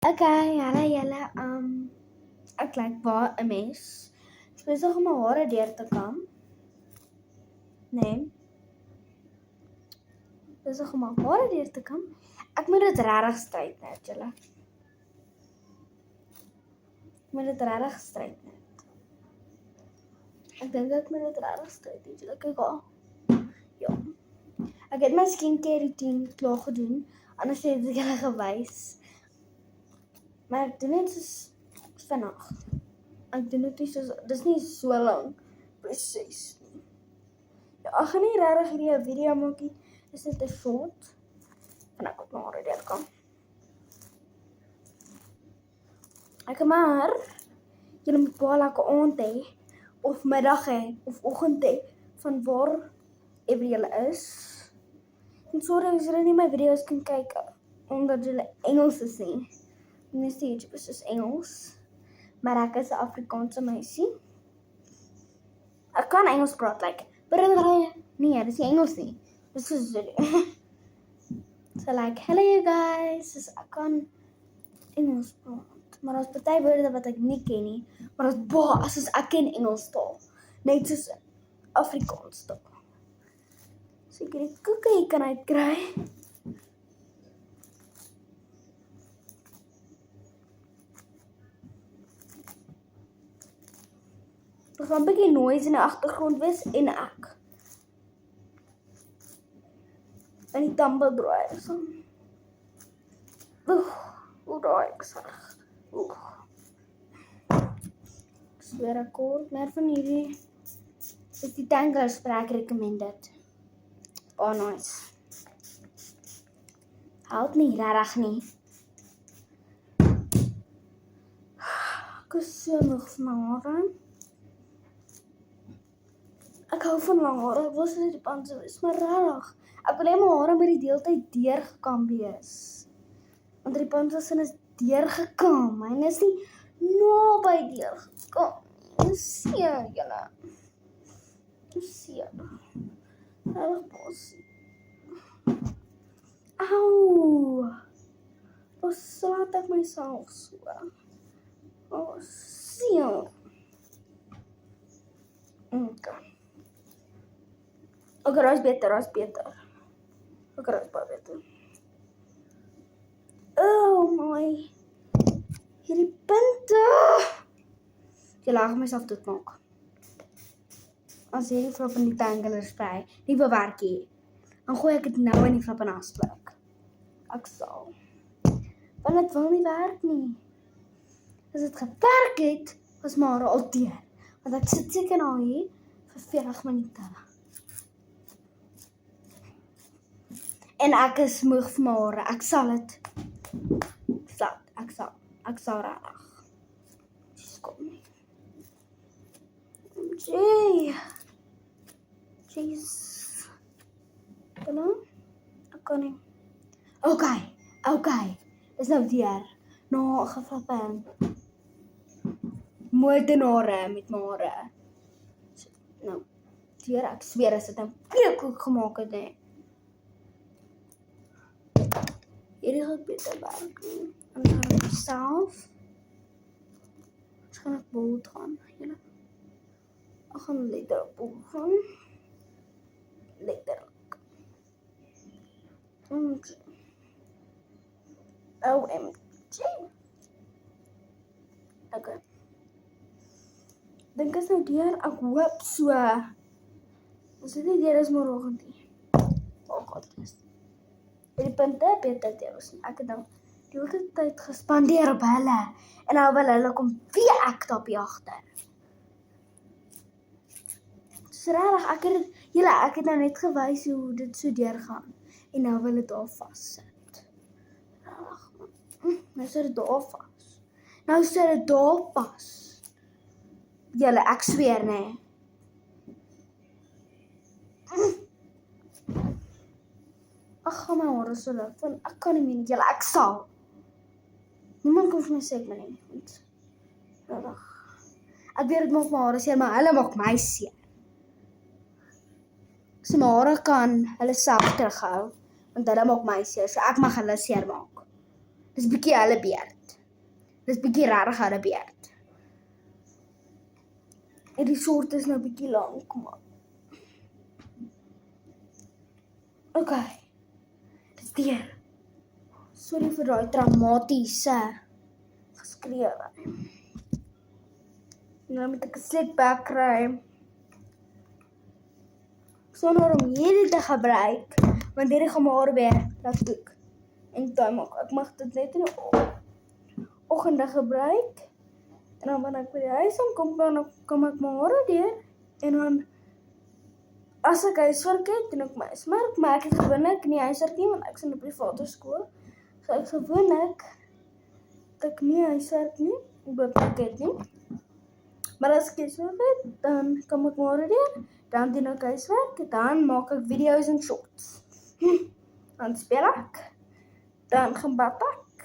Okay, hallo julle. Ek lyk baie 'n mes. Ek is besig om my hare deur te kam. Nee. Besig om my hare deur te kam. Ek moet dit regtig stryd net, julle. Ek moet dit regtig stryd net. Ek dink ek moet dit regtig stryd net, julle. Kyk al. Ja. Ek het my skincare routine klaar gedoen. Anders het ek julle gewys. Maar ek doen dit soos vandag. Ek doen dit nie soos, dis nie so lank proses nie. Ja, ek gaan nie regtig hierdie 'n video maak nie. Dis net 'n short. En ek op my hare deur kan. Ek maar julle moet baie lekker aand hê of middag hê of oggend hê van waar ever julle is. En sorry as julle nie my video's kan kyk omdat julle Engels is nie. Die meeste YouTubers is Engels. Maar ek is 'n Afrikaanse meisie. Ek kan Engels praat, like, nee, dis nie Engels nie. Dis so Zulu. So like, hello you guys, dus ek kan Engels praat. Maar daar's baie woorde wat ek nie ken nie. Maar daar's baie, soos ek ken Engels taal. Net soos Afrikaans taal. So ek die koekie kan uitkry. Er gaan 'n bietjie noise in die agtergrond wees en ek. En die tumble dryer so. Hoe daai ek sag. Swear ek kort, meer van hierdie is die Tangle spray, ek recommended. Oh nice. Help nie regtig nie. Ek is so moeg van my hare. Ek hou van lang hare, ek wil net die pand so is, maar regtig. Ek wil hê my hare moet die deeltyd deurgekam wees. Want die pand is deurgekam, myne is nie naby deurgekam. Dis seer, julle. Dis seer. Regtig bos. Au! Wat slaat ek myself so? Oh, seer. Okay, dat is beter. Okay, dat is baie beter. Oh my. Hierdie punte. Jy laag myself doodmaak. As hierdie flap in die Tangle spray nie bewerk nie, dan gooi ek dit nou in die flap en asblik. Ek sal. Want dit wil nie werk nie. As dit gewerk het, was my hare al deur. Want ek sit seker nou hier vir 40 minute. En ek is moeg vir my hare. Ek sal dit. Ek sal regtig. Kom. Jeez. Hallo? Ek kan nie. Okay. Dis nou deur. Nou, geflap in. Moordenaare met my hare. Nou, deur, ek sweer as dit nou peekoek gemaak het, nee. Hierdie gaan beter werk. En dan gaan ek self. Dus gaan ek bold gaan. Julle. Ek gaan letterlik bold gaan. Letterlik. OMG. Okay. Dink is nou deur, ek hoop so. As dit nie deur is môreoggend nie. Oh God, yes. Die punte beter deels. Ek het nou die hele tyd gespandeer op hulle. En nou wil hulle kom weer ek op die agter. Dis regtig, ek het nou net gewys hoe dit so deurgaan. En nou wil dit daar vassit. Regtig. Nou sit dit daar vas. Nou sit dit daar vas. Julle, ek sweer, nee. Ek gaan my hare so luk, want ek kan nie meer, julle, ek sal. Niemand kan vir my sê ek nie. Regtig. Ek weet dit maak my hare seer, maar hulle maak my seer. So my hare kan hulle self terughou, want hulle maak my seer, so ek mag hulle seer maak. Dis bietjie hulle beurt. Dis bietjie rarig harde beerd. En die soort is nou bietjie lank, maar. Okay. Dis deur. Sorry vir daai traumatiese geskreeu. Nou moet ek 'n slickback kry. Sonder om hierdie te gebruik, want hierdie gaan maar weer laat kook. En dan ek mag dit net in die oggende gebruik. En dan wanneer ek by die huis kom, dan kom ek my hare deur. En dan, as ek huiswerk het, doen ek my huiswerk. Maar ek het gewoonlik nie huiswerk nie, want ek is in 'n private skool. So ek gewoonlik, dat ek nie huiswerk nie, ek het nie. Maar as ek huiswerk het, dan kom ek my hare deur. Dan doen ek huiswerk, dan maak ek video's en shorts. Dan speel ek, dan gaan bad ek,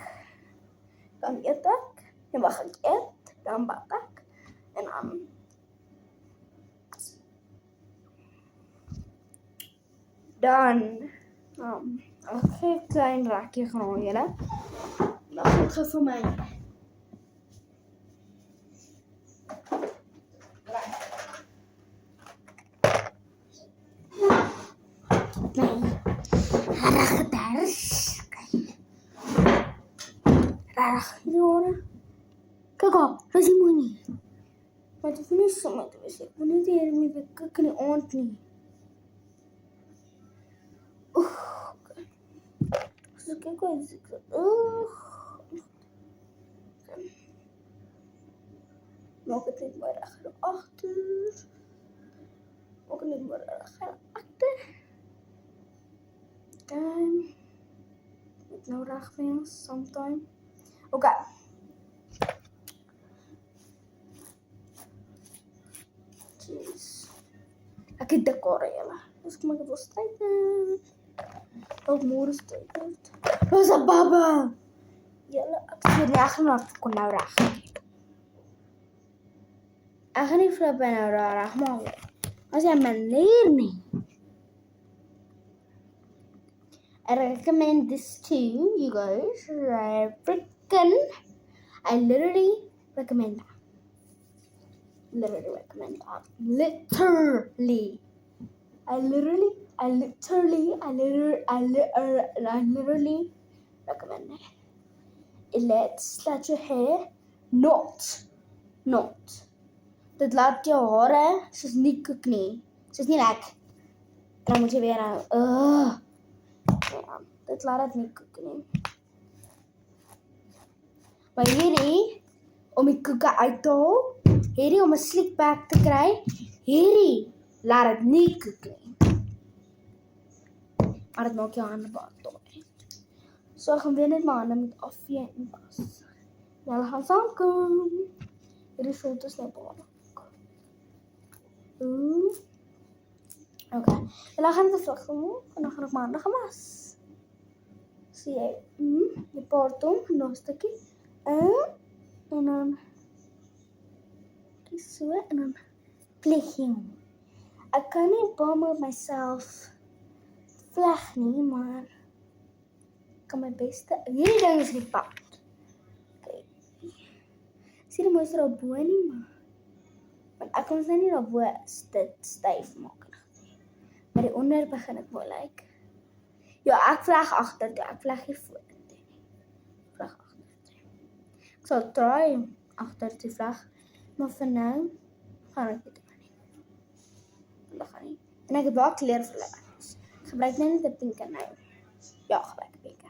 dan eet ek, en wat ek eet, dan bad ek, en dan, ek gee 'n klein rakkie gaan julle. Dan gaan ek vir my Rarig, die hare. Kijk op, dat is nie mooi nie. Maar het hoef nie sommer te wees. Ek wil net hiermee weer kyk in die aand nie. Okay. So kyk hoe is ek so. Maak het net mooi reg hier agter. Maak het net mooi reg hier agter. Dan moet nou reg wees sometime. Okay. Jeez. Ek het dik hare julle. Dus ek maak dit wel stryd. Ook môre stryd. Dis 'n baba. Julle, ek sê nie ek gaan kon nou reg. Ek gaan nie flip nou reg maak. As jy manier nie. I recommend this to you guys. I literally recommend that. Literally recommend that. Literally recommend it. It lets let your hair not. Dit laat jou hare soos nie kook nie. Soos nie lek. Dan moet jy weer ja, dit laat dit nie kook nie. Maar hierdie, om die koeke uit te haal, hierdie om 'n slickback te kry, hierdie laat dit nie kook nie. Maar dit maak jou hande baie taai. So ek gaan weer net my hande met afvee en was. Julle gaan saamkom. Hierdie soort is net baie. Okay. Julle gaan dit vlug doen en dan gaan ek my hande gewas. Sien jy? Die paartom, nog 'n stukkie. En dan kies so en dan vlegging. Ek kan nie baie op myself vleg nie, maar ek kan my beste. Hierdie ding is nie pad. Okay. Sien die mooiste daarbo nie, maar want ek kan nie daarbo dit styf maak. Maar die onder begin ek mooi lyk. Ja, ek vleg agter toe, ek vleg hier voor. Vleg agter toe. Ek sal try agter te vleg, maar vir nou gaan ek dit doen. Dat gaan nie. En ek het baie kleur vir hulle. Gebruik net 'n pinke nou. Ja, gebruik 'n pinke.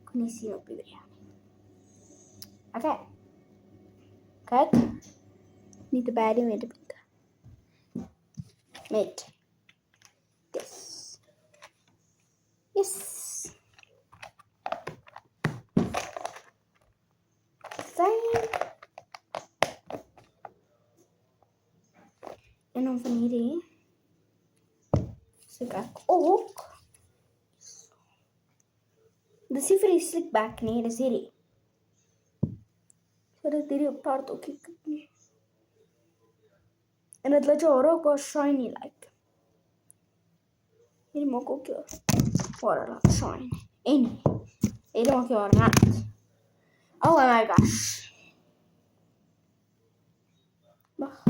Kon nie sien op die video nie. Okay. Kyk. Nie te baie met die pinke. Met this. Yes. Fijn. En dan van hierdie soek ek ook. Dis nie vir die slickback nie, dis hierdie. Sodat hierdie part ook nie kyk nie. En dit laat jou hare ook wel shiny lyk. Hierdie maak ook jou hare laat shine. En hierdie maak jou hare nat. Oh my gosh. Wag.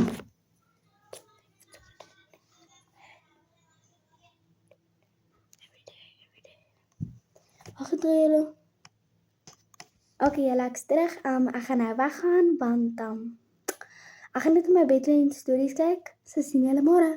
Wag het julle. Okay, julle ek's terug. Ek gaan nou weggaan want ek gaan net in my bed lê en stories kyk. So sien julle môre.